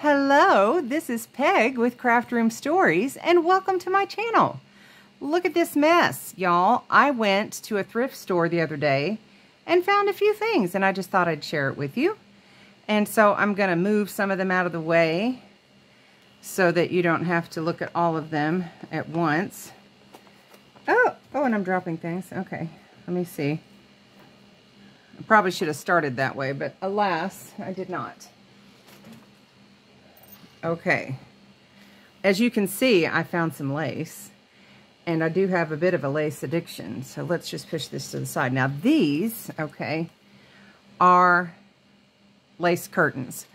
Hello, this is Peg with Craft Room Stories, and welcome to my channel. Look at this mess, y'all. I went to a thrift store the other day and found a few things, and I just thought I'd share it with you. And so I'm going to move some of them out of the way so that you don't have to look at all of them at once. Oh, and I'm dropping things. Okay, let me see. I probably should have started that way, but alas, I did not. Okay, as you can see, I found some lace, and I do have a bit of a lace addiction, so let's just push this to the side. Now these, okay, are lace curtains,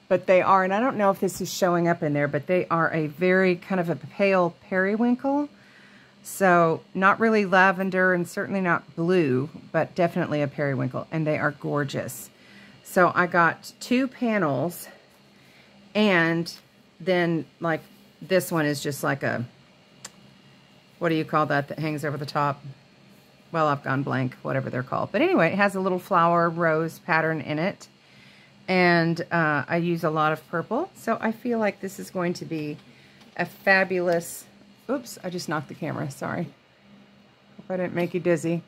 but they are, and I don't know if this is showing up in there, but they are a very kind of a pale periwinkle, so not really lavender and certainly not blue, but definitely a periwinkle, and they are gorgeous. So I got 2 panels. And then, like, this one is just like a, what do you call that hangs over the top? Well, I've gone blank, whatever they're called. But anyway, it has a little flower rose pattern in it. And I use a lot of purple. So I feel like this is going to be a fabulous, oops, I just knocked the camera, sorry. Hope I didn't make you dizzy.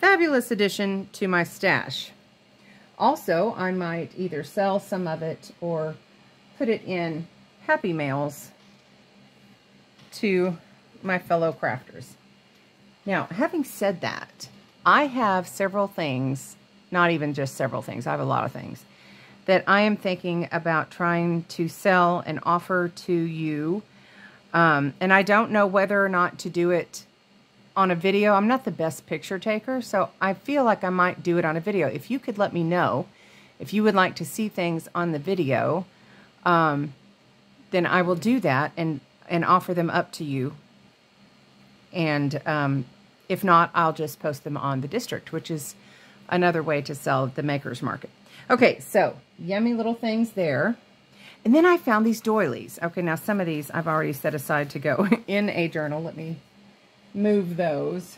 Fabulous addition to my stash. Also, I might either sell some of it or put it in Happy Mails to my fellow crafters. Now, having said that, I have several things, not even just several things, I have a lot of things, that I am thinking about trying to sell and offer to you. And I don't know whether or not to do it on a video. I'm not the best picture taker, so I feel like I might do it on a video. If you could let me know if you would like to see things on the video, then I will do that and offer them up to you. And if not, I'll just post them on the district, which is another way to sell at the Maker's Market. Okay, so yummy little things there. And then I found these doilies. Okay, now some of these I've already set aside to go in a journal. Let me move those.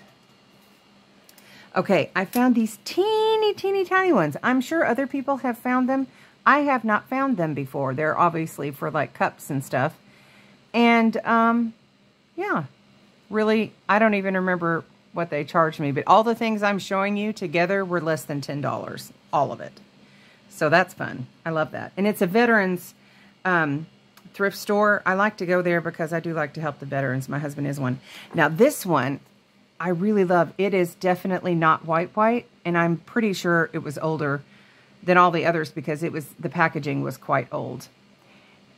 Okay, I found these teeny tiny ones. I'm sure other people have found them. I have not found them before. They're obviously for like cups and stuff. And yeah, really, I don't even remember what they charged me, but all the things I'm showing you together were less than $10, all of it. So that's fun. I love that. And it's a veterans thrift store. I like to go there because I do like to help the veterans. My husband is one. Now this one, I really love. It is definitely not white, and I'm pretty sure it was older than all the others because the packaging was quite old.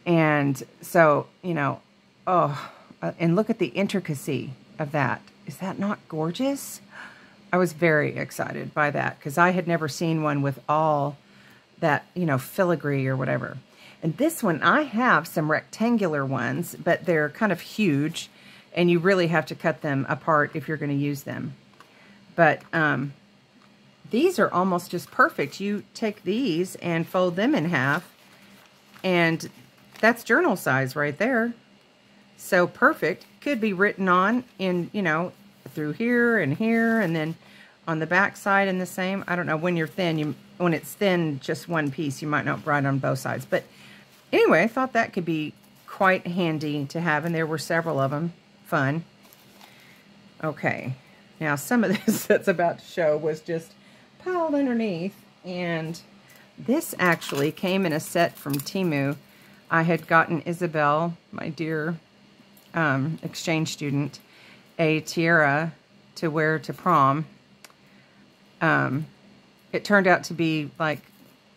And so, you know, and look at the intricacy of that. Is that not gorgeous? I was very excited by that because I had never seen one with all that, you know, filigree or whatever. And this one, I have some rectangular ones, but they're kind of huge, and you really have to cut them apart if you're going to use them. But these are almost just perfect. You take these and fold them in half, and that's journal size right there. So perfect. Could be written on in, you know, through here, and then on the back side and the same. I don't know, when you're thin, when it's thin, just one piece, you might not write on both sides. But anyway, I thought that could be quite handy to have, and there were several of them. Fun. Okay, now some of this that's about to show was just piled underneath, and this actually came in a set from Temu. I had gotten Isabel, my dear exchange student, a tiara to wear to prom. It turned out to be like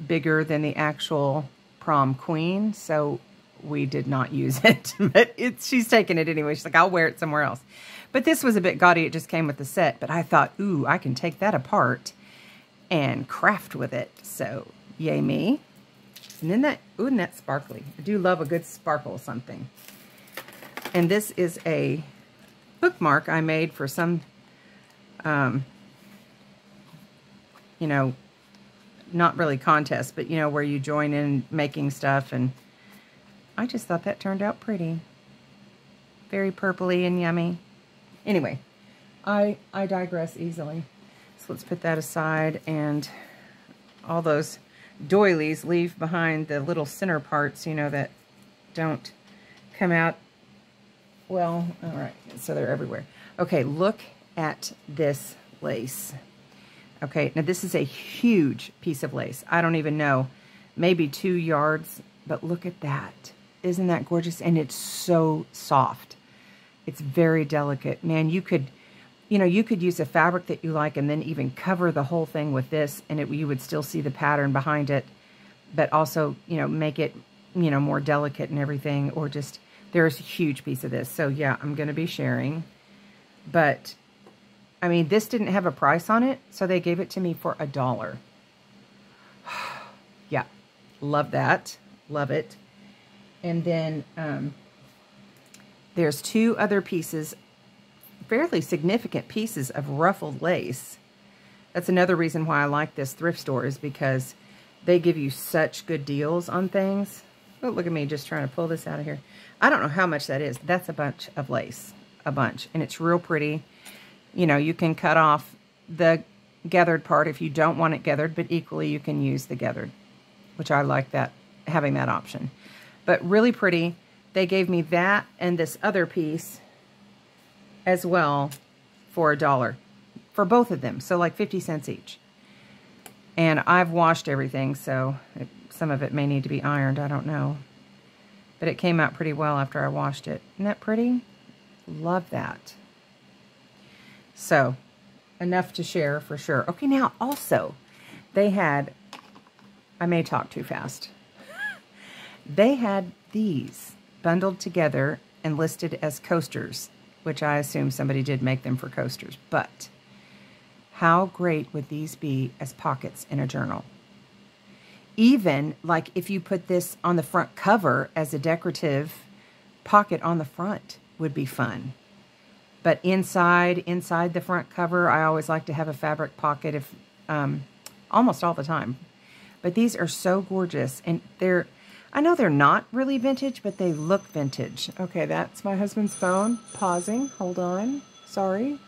bigger than the actual prom queen, so we did not use it. But she's taking it anyway. She's like, I'll wear it somewhere else. But this was a bit gaudy. It just came with the set. But I thought, ooh, I can take that apart and craft with it. So yay me. And then that, ooh, and that's sparkly. I do love a good sparkle something. And this is a bookmark I made for some, you know, not really contest, but, you know, where you join in making stuff. And I just thought that turned out pretty. Very purpley and yummy. Anyway, I digress easily. So let's put that aside, and all those doilies leave behind the little center parts, you know, that don't come out. Well, all right, so they're everywhere. Okay, look at this lace. Okay, now this is a huge piece of lace. I don't even know, maybe 2 yards, but look at that. Isn't that gorgeous? And it's so soft. It's very delicate. Man, you could, you know, you could use a fabric that you like and then even cover the whole thing with this, and you would still see the pattern behind it, but also, you know, make it, you know, more delicate and everything, or just, there's a huge piece of this. So yeah, I'm going to be sharing, but I mean, this didn't have a price on it, so they gave it to me for $1. Yeah, love that. Love it. And then there's 2 other pieces, fairly significant pieces of ruffled lace. That's another reason why I like this thrift store, is because they give you such good deals on things. Oh, look at me just trying to pull this out of here. I don't know how much that is. That's a bunch of lace, a bunch, and it's real pretty. You know, you can cut off the gathered part if you don't want it gathered, but equally you can use the gathered, which I like that, having that option. But really pretty. They gave me that and this other piece as well for $1 for both of them. So like 50 cents each. And I've washed everything, so some of it may need to be ironed. I don't know. But it came out pretty well after I washed it. Isn't that pretty? Love that. So, enough to share for sure. Okay, now also, they had, I may talk too fast. They had these bundled together and listed as coasters, which I assume somebody did make them for coasters. But how great would these be as pockets in a journal? Even like if you put this on the front cover as a decorative pocket on the front would be fun. But inside the front cover, I always like to have a fabric pocket, if almost all the time. But these are so gorgeous, and I know they're not really vintage, but they look vintage. Okay, that's my husband's phone. Pausing. Hold on. Sorry.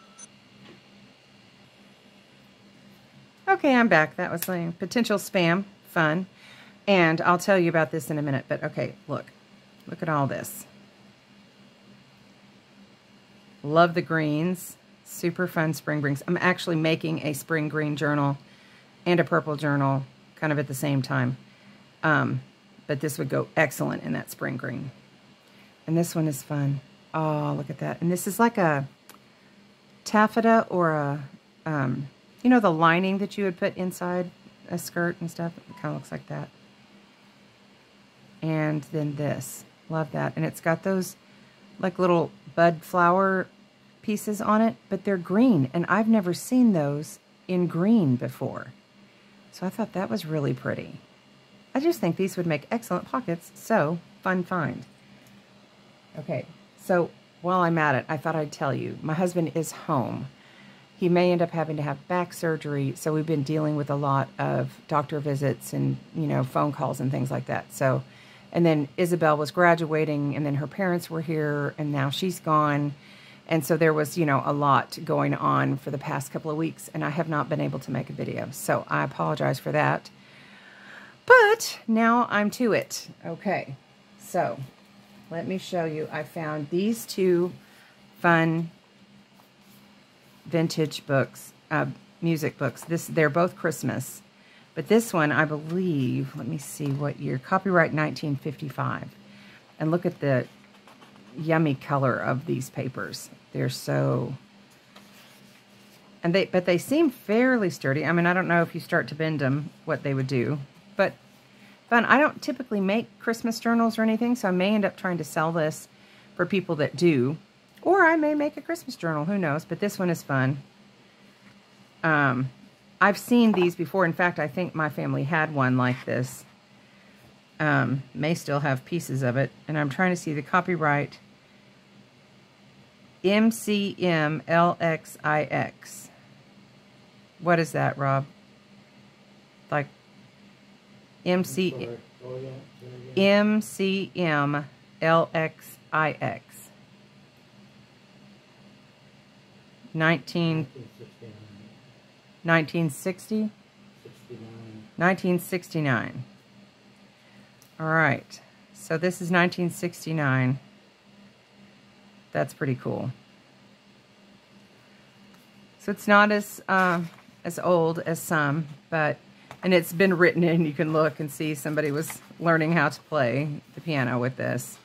Okay, I'm back. That was like potential spam. Fun. And I'll tell you about this in a minute. But okay, look. Look at all this. Love the greens. Super fun spring greens. I'm actually making a spring green journal and a purple journal kind of at the same time. But this would go excellent in that spring green. And this one is fun. Oh, look at that. And this is like a taffeta or a, you know, the lining that you would put inside a skirt and stuff. It kind of looks like that. And then this. Love that. And it's got those like little bud flower pieces on it, but they're green, and I've never seen those in green before. So I thought that was really pretty. I just think these would make excellent pockets, so fun find. Okay, so while I'm at it, I thought I'd tell you, my husband is home. He may end up having to have back surgery, so we've been dealing with a lot of doctor visits and, you know, phone calls and things like that. So, and then Isabel was graduating, and then her parents were here, and now she's gone. And so there was, you know, a lot going on for the past couple of weeks, and I have not been able to make a video. So I apologize for that. But now I'm to it. Okay, so let me show you. I found these 2 fun vintage books, music books. They're both Christmas. But this one, I believe, let me see what year, copyright 1955. And look at the yummy color of these papers. They're so, and but they seem fairly sturdy. I mean, I don't know if you start to bend them, what they would do, but fun. I don't typically make Christmas journals or anything, so I may end up trying to sell this for people that do, or I may make a Christmas journal, who knows, but this one is fun. I've seen these before. In fact, I think my family had one like this. May still have pieces of it. And I'm trying to see the copyright. MCM-LXIX. What is that, Rob? Like MCM-LXIX. 1960? 1969. All right. So this is 1969. That's pretty cool. So it's not as old as some, but, and it's been written in. You can look and see somebody was learning how to play the piano with this.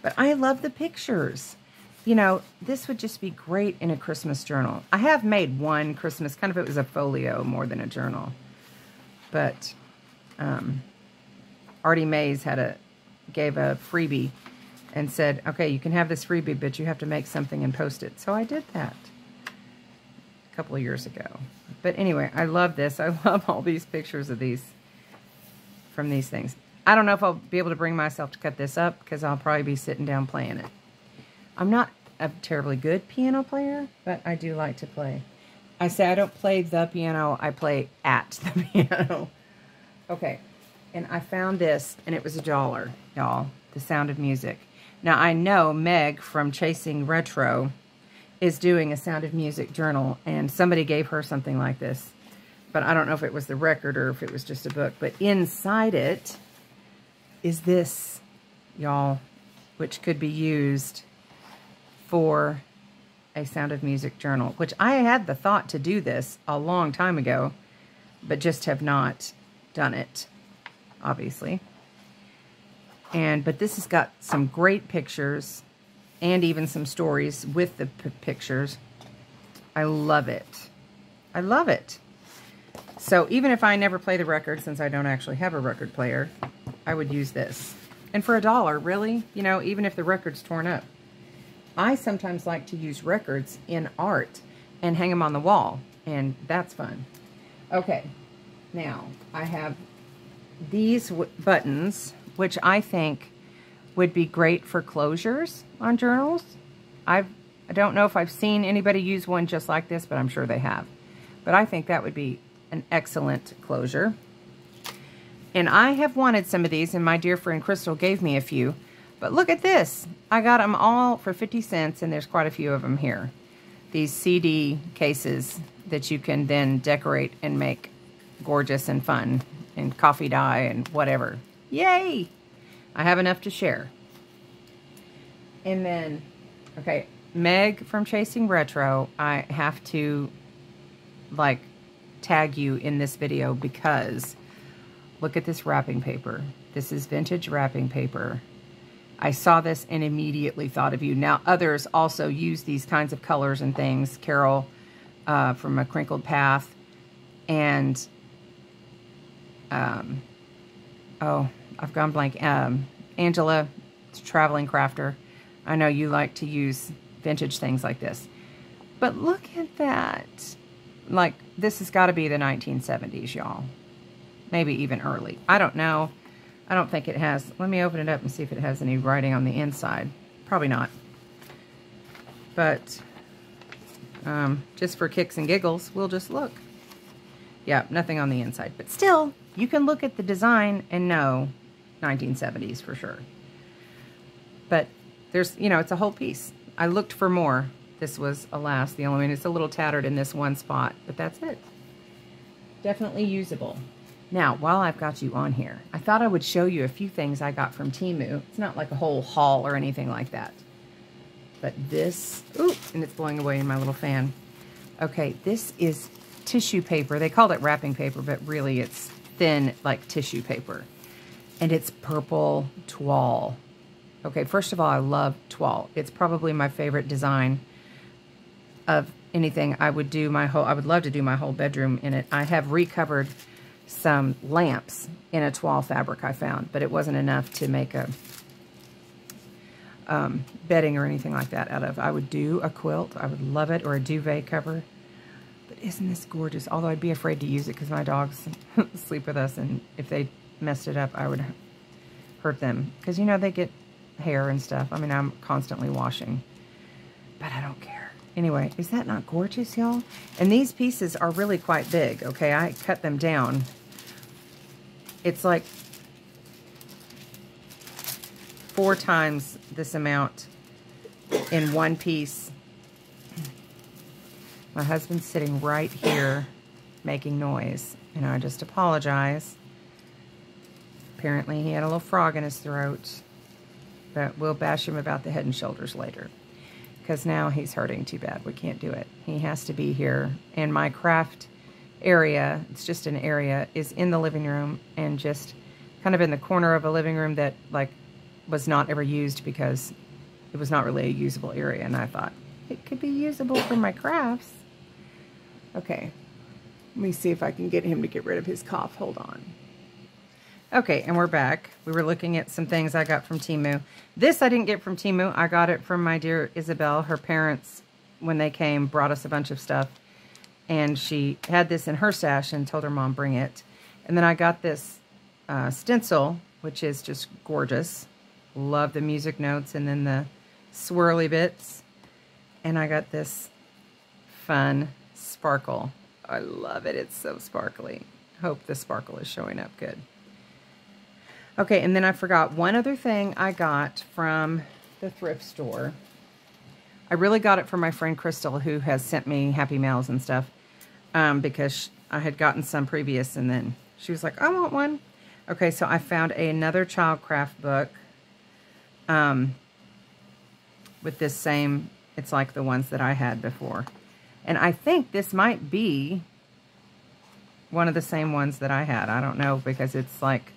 But I love the pictures. You know, this would just be great in a Christmas journal. I have made one Christmas, kind of, it was a folio more than a journal. But Artie Mays gave a freebie and said, okay, you can have this freebie, but you have to make something and post it. So I did that a couple of years ago. But anyway, I love this. I love all these pictures of these, from these things. I don't know if I'll be able to bring myself to cut this up because I'll probably be sitting down playing it. I'm not a terribly good piano player, but I do like to play. I say I don't play the piano, I play at the piano. Okay, and I found this, and it was $1, y'all. The Sound of Music. Now, I know Meg from Chasing Retro is doing a Sound of Music journal, and somebody gave her something like this. But I don't know if it was the record or if it was just a book. But inside it is this, y'all, which could be used for a Sound of Music journal, which I had the thought to do this a long time ago, but just have not done it, obviously. But this has got some great pictures and even some stories with the pictures. I love it. I love it. So even if I never play the record, since I don't actually have a record player, I would use this. And for $1, really, you know, even if the record's torn up. I sometimes like to use records in art and hang them on the wall, and that's fun. Okay, now I have these buttons, which I think would be great for closures on journals. I don't know if I've seen anybody use one just like this, but I'm sure they have. But I think that would be an excellent closure. And I have wanted some of these, and my dear friend Crystal gave me a few. But look at this. I got them all for 50 cents, and there's quite a few of them here. These CD cases that you can then decorate and make gorgeous and fun, and coffee dye and whatever. Yay! I have enough to share. And then, okay, Meg from Chasing Retro, I have to, like, tag you in this video because look at this wrapping paper. This is vintage wrapping paper. I saw this and immediately thought of you. Now, others also use these kinds of colors and things. Carol from A Crinkled Path, and oh, I've gone blank. Angela, Traveling Crafter. I know you like to use vintage things like this. But look at that. Like, this has got to be the 1970s, y'all. Maybe even early. I don't know. I don't think it has. Let me open it up and see if it has any writing on the inside. Probably not. But just for kicks and giggles, we'll just look. Yeah, nothing on the inside. But still, you can look at the design and know 1970s for sure. But there's, you know, it's a whole piece. I looked for more. This was, alas, the only one. It's a little tattered in this one spot, but that's it. Definitely usable. Now, while I've got you on here, I thought I would show you a few things I got from Temu. It's not like a whole haul or anything like that. But this, ooh, and it's blowing away in my little fan. Okay, this is tissue paper. They called it wrapping paper, but really it's thin, like tissue paper. And it's purple toile. Okay, first of all, I love toile. It's probably my favorite design of anything. I would love to do my whole bedroom in it. I have recovered some lamps in a toile fabric I found, but it wasn't enough to make a bedding or anything like that out of. I would do a quilt. I would love it, or a duvet cover. But isn't this gorgeous? Although I'd be afraid to use it because my dogs sleep with us, and if they messed it up, I would hurt them. Because, you know, they get hair and stuff. I mean, I'm constantly washing, but I don't care. Anyway, is that not gorgeous, y'all? And these pieces are really quite big, okay? I cut them down. It's like 4 times this amount in one piece. My husband's sitting right here making noise, and I just apologize. apparently. He had a little frog in his throat. But we'll bash him about the Head and Shoulders later. Because now he's hurting too bad. We can't do it. He has to be here. And my craft area, it's just an area, is in the living room. And just kind of in the corner of a living room that, like, was not ever used because it was not really a usable area. And I thought, it could be usable for my crafts. Okay. Let me see if I can get him to get rid of his cough. Hold on. Okay, and we're back. We were looking at some things I got from Temu. This I didn't get from Temu. I got it from my dear Isabel. Her parents, when they came, brought us a bunch of stuff. And she had this in her stash and told her mom, bring it. And then I got this stencil, which is just gorgeous. Love the music notes and then the swirly bits. And I got this fun sparkle. I love it. It's so sparkly. Hope the sparkle is showing up good. Okay, and then I forgot one other thing I got from the thrift store. I really got it from my friend Crystal, who has sent me Happy Mails and stuff, because I had gotten some previous, and then she was like, I want one. Okay, so I found another Childcraft book with this same, it's like the ones that I had before. And I think this might be one of the same ones that I had. I don't know, because it's like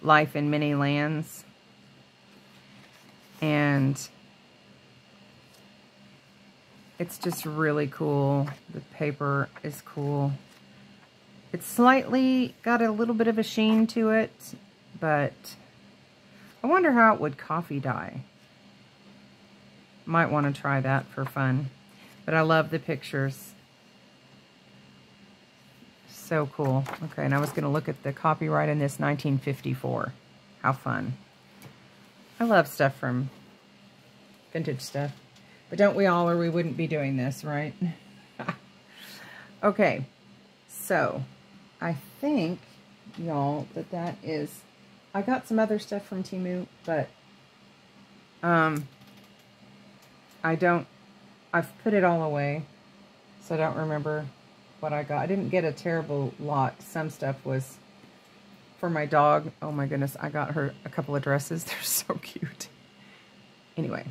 Life in Many Lands. And it's just really cool. The paper is cool. It's slightly got a little bit of a sheen to it, but I wonder how it would coffee dye. Might want to try that for fun. But I love the pictures. So cool. Okay, and I was going to look at the copyright in this, 1954. How fun. I love stuff from vintage stuff. But don't we all, or we wouldn't be doing this, right? Okay, so I think, y'all, that is... I got some other stuff from Temu, but I've put it all away, so I don't remember what I got. I didn't get a terrible lot. Some stuff was for my dog. Oh my goodness, I got her a couple of dresses. They're so cute. Anyway,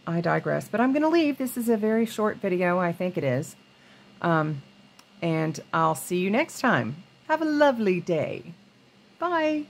I digress, but I'm going to leave. This is a very short video. I think it is. And I'll see you next time. Have a lovely day. Bye.